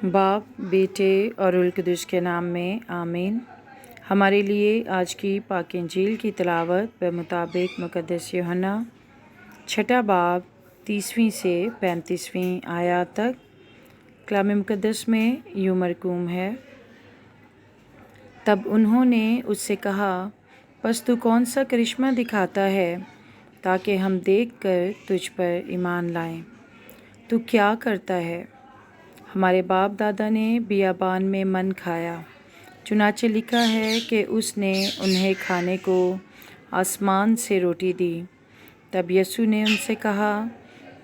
बाप, बेटे और रुल कुद्दुस के नाम में आमीन। हमारे लिए आज की पाक इंजील की तिलावत बमुताबिक मुक़द्दस यूहन्ना छठा बाब 30वीं से 35वीं आयत तक कलाम मुक़द्दस में यूं मरकूम है। तब उन्होंने उससे कहा, बस तू कौन सा करिश्मा दिखाता है ताकि हम देखकर तुझ पर ईमान लाएं? तू क्या करता है? हमारे बाप दादा ने बियाबान में मन खाया, चुनाचे लिखा है कि उसने उन्हें खाने को आसमान से रोटी दी। तब यीशु ने उनसे कहा,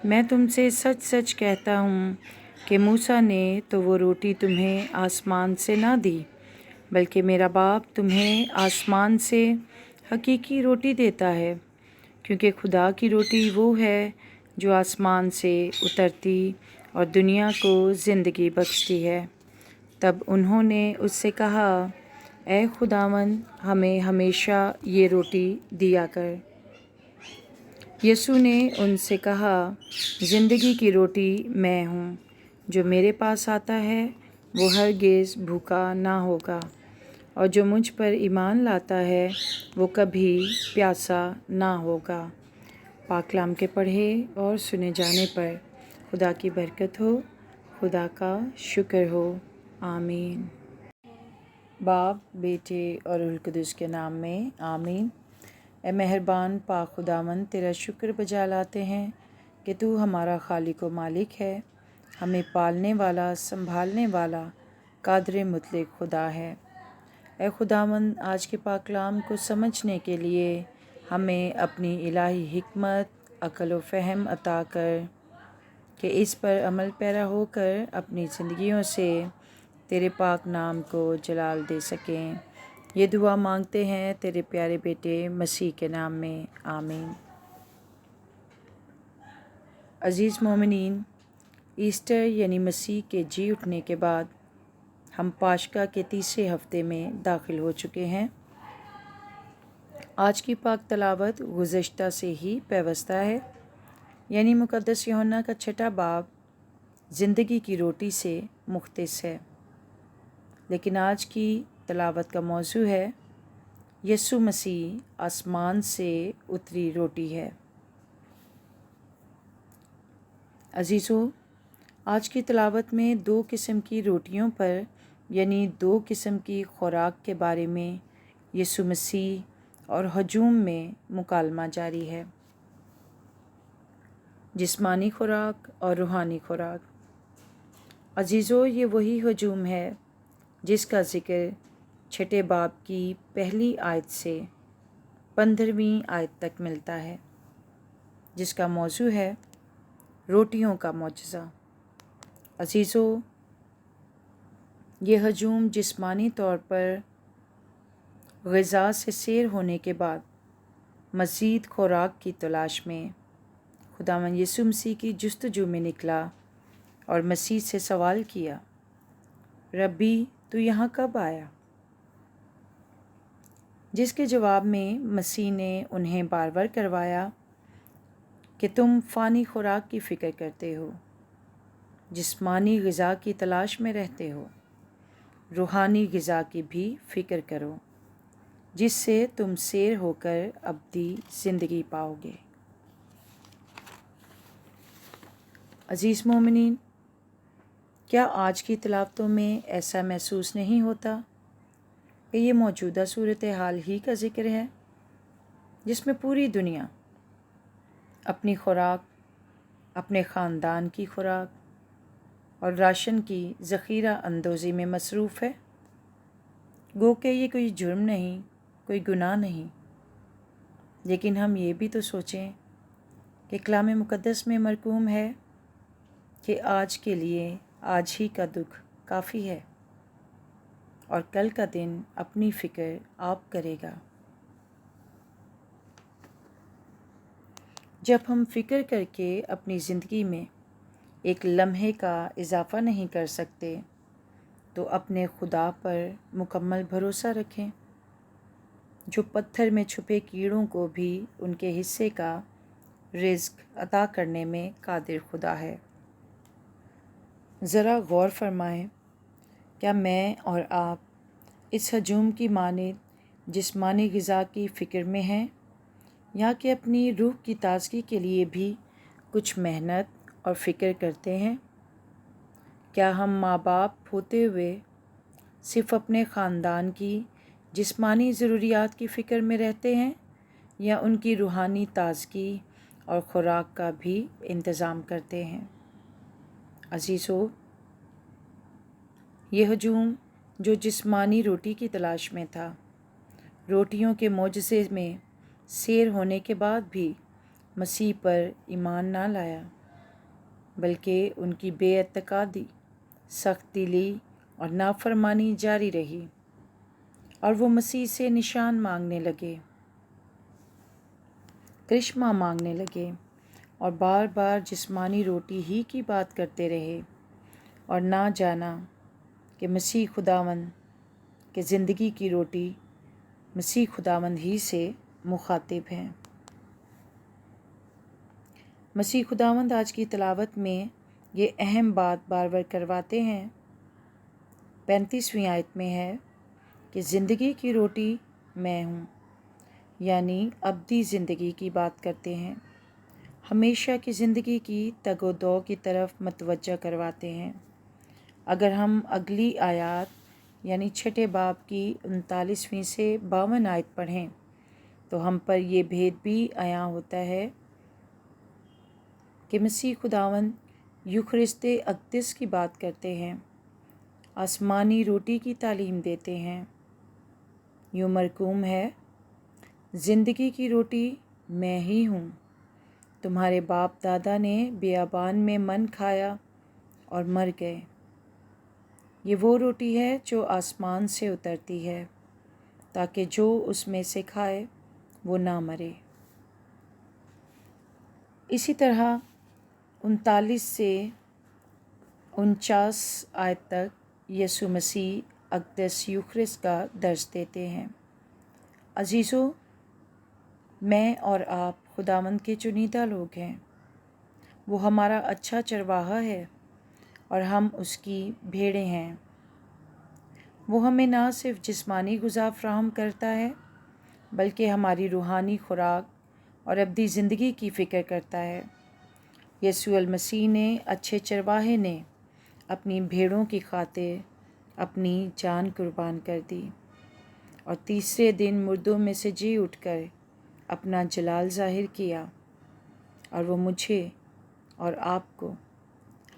मैं तुमसे सच सच कहता हूँ कि मूसा ने तो वो रोटी तुम्हें आसमान से ना दी, बल्कि मेरा बाप तुम्हें आसमान से हकीकी रोटी देता है, क्योंकि खुदा की रोटी वो है जो आसमान से उतरती और दुनिया को ज़िंदगी बख्शती है। तब उन्होंने उससे कहा, ऐ खुदावंद, हमें हमेशा ये रोटी दिया कर। यीशु ने उनसे कहा, ज़िंदगी की रोटी मैं हूँ। जो मेरे पास आता है वो हरगिज़ भूखा ना होगा, और जो मुझ पर ईमान लाता है वो कभी प्यासा ना होगा। पाक कलाम के पढ़े और सुने जाने पर खुदा की बरकत हो, खुदा का शुक्र हो। आमीन। बाप, बेटे और रुल कुद्दुस के नाम में आमीन। ए मेहरबान पाक खुदावंद, तेरा शुक्र बजा लाते हैं कि तू हमारा खालिक व मालिक है, हमें पालने वाला, संभालने वाला, कादर मुतलक खुदा है। ए खुदावंद, आज के पाक कलाम को समझने के लिए हमें अपनी इलाही हिकमत, अक़ल व फ़हम अता कर कि इस पर अमल पैरा होकर अपनी ज़िंदगियों से तेरे पाक नाम को जलाल दे सकें। ये दुआ मांगते हैं तेरे प्यारे बेटे मसीह के नाम में आमीन। अज़ीज़ मोमिनीन, ईस्टर यानी मसीह के जी उठने के बाद हम पाशका के तीसरे हफ्ते में दाखिल हो चुके हैं। आज की पाक तलावत गुज़श्ता से ही पेवस्ता है, यानी मुक़द्दस यूहन्ना का छठा बाब ज़िंदगी की रोटी से मुख्तस है। लेकिन आज की तलावत का मौजू है यीशु मसीह आसमान से उतरी रोटी है। अजीज़ों, आज की तलावत में दो किस्म की रोटियों पर यानी दो किस्म की खुराक के बारे में यीशु मसीह और हजूम में मुकालमा जारी है, जिस्मानी खुराक और रूहानी खुराक। अजीज़ों, ये वही हजूम है जिसका ज़िक्र छठे बाब की पहली आयत से 15वीं आयत तक मिलता है, जिसका मौजू है रोटियों का मौजज़ा। अजीज़ों, ये हजूम जिस्मानी तौर पर ग़िज़ा से सैर होने के बाद मज़ीद खुराक की तलाश में खुदावंद यीशु मसीह की जुस्तजू में निकला और मसीह से सवाल किया, रब्बी, तू यहाँ कब आया? जिसके जवाब में मसीह ने उन्हें बार बार करवाया कि तुम फ़ानी खुराक की फ़िक्र करते हो, जिस्मानी ग़िज़ा की तलाश में रहते हो, रूहानी ग़िज़ा की भी फ़िक्र करो, जिससे तुम सैर होकर अबदी ज़िंदगी पाओगे। अज़ीज़ मोमिनीन, क्या आज की तिलावतों में ऐसा महसूस नहीं होता कि ये मौजूदा सूरत हाल ही का ज़िक्र है, जिसमें पूरी दुनिया अपनी खुराक, अपने ख़ानदान की खुराक और राशन की ज़ख़ीरा अंदोज़ी में मसरूफ़ है? गो के ये कोई जुर्म नहीं, कोई गुनाह नहीं। लेकिन हम ये भी तो सोचें कि कलाम मुक़द्दस में मरकूम है कि आज के लिए आज ही का दुख काफ़ी है और कल का दिन अपनी फ़िक्र आप करेगा। जब हम फ़िक्र करके अपनी ज़िंदगी में एक लम्हे का इजाफ़ा नहीं कर सकते, तो अपने खुदा पर मुकम्मल भरोसा रखें, जो पत्थर में छुपे कीड़ों को भी उनके हिस्से का رزق عطا کرنے میں قادر خدا ہے۔ ذرا غور فرمائیں، کیا میں اور آپ اس ہجوم کی مانند جسمانی غذا کی فکر میں ہیں، یا کہ اپنی روح کی تازگی کے لیے بھی کچھ محنت اور فکر کرتے ہیں؟ کیا ہم ماں باپ ہوتے ہوئے صرف اپنے خاندان کی جسمانی ضروریات کی فکر میں رہتے ہیں، یا ان کی روحانی تازگی اور خوراک کا بھی انتظام کرتے ہیں؟ عزیزو، یہ ہجوم جو جسمانی روٹی کی تلاش میں تھا، روٹیوں کے معجزے میں سیر ہونے کے بعد بھی مسیح پر ایمان نہ لایا، بلکہ ان کی بے اعتقادی، سخت دلی اور نافرمانی جاری رہی، اور وہ مسیح سے نشان مانگنے لگے، کرشمہ مانگنے لگے، اور بار بار جسمانی روٹی ہی کی بات کرتے رہے، اور نہ جانا کہ مسیح خداوند کے زندگی کی روٹی مسیح خداوند ہی سے مخاطب ہیں۔ مسیح خداوند آج کی تلاوت میں یہ اہم بات بار بار کرواتے ہیں۔ 35ویں آیت میں ہے کہ زندگی کی روٹی میں ہوں، یعنی ابدی زندگی کی بات کرتے ہیں، ہمیشہ کی زندگی کی تگ و دو کی طرف متوجہ کرواتے ہیں۔ اگر ہم اگلی آیات یعنی 6 باب کی 39ویں سے 52 آیت پڑھیں تو ہم پر یہ بھید بھی عیاں ہوتا ہے کہ مسیح خداوند یوخرست اقدس کی بات کرتے ہیں، آسمانی روٹی کی تعلیم دیتے ہیں۔ یوں مرقوم ہے، زندگی کی روٹی میں ہی ہوں۔ تمہارے باپ دادا نے بیابان میں من کھایا اور مر گئے۔ یہ وہ روٹی ہے جو آسمان سے اترتی ہے، تاکہ جو اس میں سے کھائے وہ نہ مرے۔ اسی طرح 39 سے 49 آیت تک یسوع مسیح اقدس یوخرست کا درس دیتے ہیں۔ عزیزو، میں اور آپ خداوند کے چنیدہ لوگ ہیں۔ وہ ہمارا اچھا چرواہا ہے اور ہم اس کی بھیڑیں ہیں۔ وہ ہمیں نہ صرف جسمانی غذا فراہم کرتا ہے، بلکہ ہماری روحانی خوراک اور ابدی زندگی کی فکر کرتا ہے۔ یسوع المسیح نے، اچھے چرواہے نے، اپنی بھیڑوں کی خاطر اپنی جان قربان کر دی، اور تیسرے دن مردوں میں سے جی اٹھ کر اپنا جلال ظاہر کیا، اور وہ مجھے اور آپ کو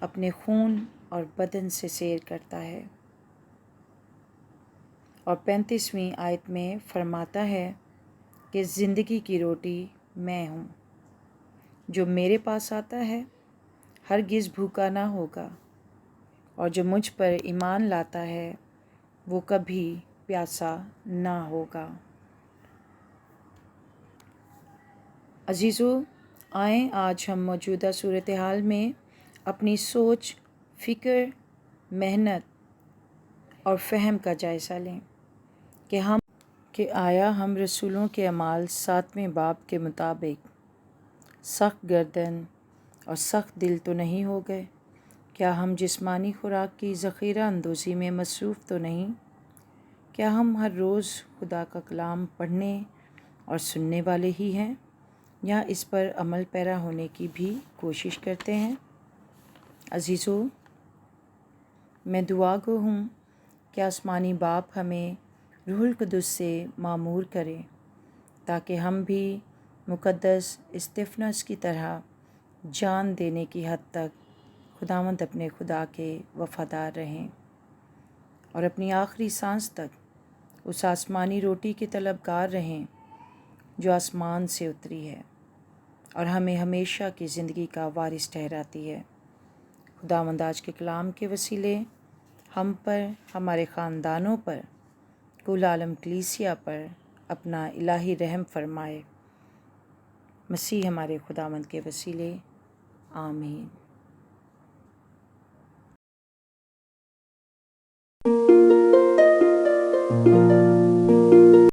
اپنے خون اور بدن سے سیر کرتا ہے۔ اور 35ویں آیت میں فرماتا ہے کہ زندگی کی روٹی میں ہوں، جو میرے پاس آتا ہے ہرگز بھوکا نہ ہوگا، اور جو مجھ پر ایمان لاتا ہے وہ کبھی پیاسا نہ ہوگا۔ عزیزو، آئیں آج ہم موجودہ صورتحال میں اپنی سوچ، فکر، محنت اور فہم کا جائزہ لیں کہ آیا ہم رسولوں کے اعمال 7ویں باب کے مطابق سخت گردن اور سخت دل تو نہیں ہو گئے؟ کیا ہم جسمانی خوراک کی ذخیرہ اندوزی میں مصروف تو نہیں؟ کیا ہم ہر روز خدا کا کلام پڑھنے اور سننے والے ہی ہیں، یا اس پر عمل پیرا ہونے کی بھی کوشش کرتے ہیں؟ عزیزو، میں دعا گو ہوں کہ آسمانی باپ ہمیں روح القدس سے معمور کرے، تاکہ ہم بھی مقدس استفنس کی طرح جان دینے کی حد تک خداوند اپنے خدا کے وفادار رہیں، اور اپنی آخری سانس تک اس آسمانی روٹی کے طلبگار رہیں جو آسمان سے اتری ہے اور ہمیں ہمیشہ کی زندگی کا وارث ٹھہراتی ہے۔ خداوند آج کے کلام کے وسیلے ہم پر، ہمارے خاندانوں پر، کل عالم کلیسیا پر اپنا الہی رحم فرمائے۔ مسیح ہمارے خداوند کے وسیلے، آمین۔